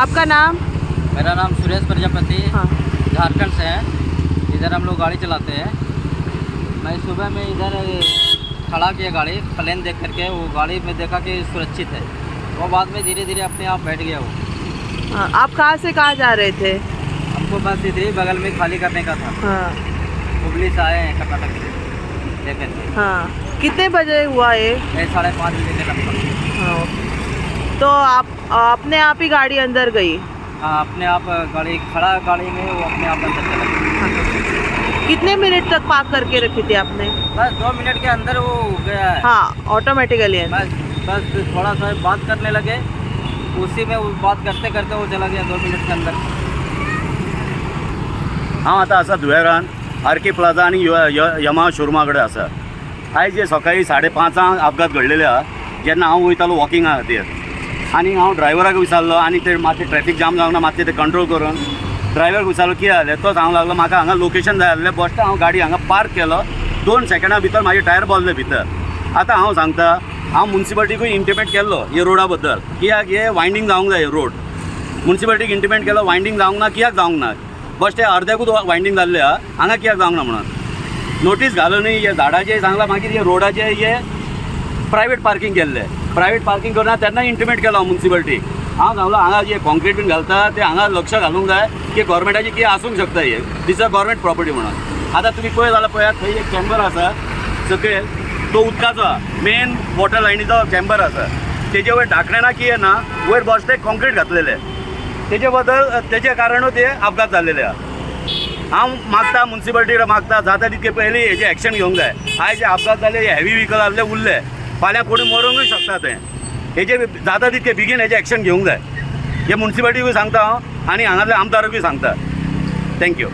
आपका नाम? मेरा नाम सुरेश प्रजापति, हाँ। झारखंड से है। इधर हम लोग गाड़ी चलाते हैं। मैं सुबह में इधर खड़ा किया गाड़ी, प्लेन देख करके वो गाड़ी में देखा कि सुरक्षित है, वो बाद में धीरे धीरे अपने आप बैठ गया वो। हाँ, आप कहाँ से कहाँ जा रहे थे? हमको बस इधर ही बगल में खाली करने का था। हाँ। हुबली से आए हैं कर्नाटक से देख करके। हाँ, कितने बजे हुआ ये? 5:30 बजे के लगभग। हाँ, ओके। तो आप अपने आप ही गाड़ी अंदर गई? हाँ, अपने आप गाड़ी खड़ा गाड़ी में वो अपने आप अंदर चला गया। कितने मिनट तक पार्क करके रखी थी आपने? बस 2 मिनट के अंदर वो गया है। हाँ, ऑटोमेटिकली। बस थोड़ा सा बात करने लगे, उसी में वो बात करते करते वो चला गया 2 मिनट के अंदर। हांव आतां आसा धुळेरान आर.के. प्लाझा आनी यमा शोरुमा कडेन आसा। आयज जे सकाळीं 5:30 अपघात घडलेले आहा, जेन्ना हांव वयतालो वॉकिंगा खातीर आनी हांव ड्रायव्हराक विचारलो आनी ते मातशें ट्रॅफिक जाम जावंक ना मातशें ते कंट्रोल करून ड्रायव्हराक विचारलो कितें जालें, तो सांगूंक लागलो म्हाका हांगा लोकेशन जाय आसलें बस हांव गाडी हांगा पार्क केलो, 2 सेकंडां भितर म्हाजे टायर बोल्ले भितर। आतां हांव सांगता, हांव मुन्सिपाल्टीकूय इंटिमेट केल्लो हे रोडा बद्दल, कित्याक हे वायंडींग जावंक जाय हे रोड। मुन्सिपाल्टीक इंटिमेट केलो वायंडींग जावंक ना, कित्याक जावंक ना, बस ते अर्द्याकूच वायंडींग जाल्लें आहा, हांगा कित्याक जावंक ना म्हणून नोटीस घालूनय हे झाडाचें सांगलां, मागीर हे रोडाचें हे प्रायवेट पार्किंग केल्लें, प्रायवेट पार्किंग करना तेन्ना इंटिमेट केलो हांव मुन्सिपाल्टीक। हांव सांगलो हांगा जे कॉन्क्रीट बीन घालता ते हांगा लक्ष घालूंक जाय की गव्हर्मेंटाची कितें आसूंक शकता हे दिस आर गव्हर्मेंट प्रॉपर्टी म्हणून। आतां तुमी पळय जाल्यार पळयात थंय एक चेंबर आसा सकयल, तो उदकाचो मेन वॉटर लायनीचो चेंबर आसा, तेजे वयर धाकणें ना कितें ना, वयर बसते कॉन्क्रीट घातलेले, तेजे बद्दल तेजे कारणूच हे अपघात जाल्लेले आहा। हांव मागता मुन्सिपाल्टीकडे मागता जाता तितके पयलीं हेजे एक्शन घेवंक जाय। आयज जे अपघात जाले हे हेवी व्हिकल आसले उरले, फाल्यां कोणी मरूंकूय शकता तें, हेजे जाता तितके बेगीन हेजे एक्शन घेवंक जाय, हे मुन्सिपाल्टीकूय सांगता हांव आनी हांगासल्या आमदाराकूय सांगता। थँक्यू।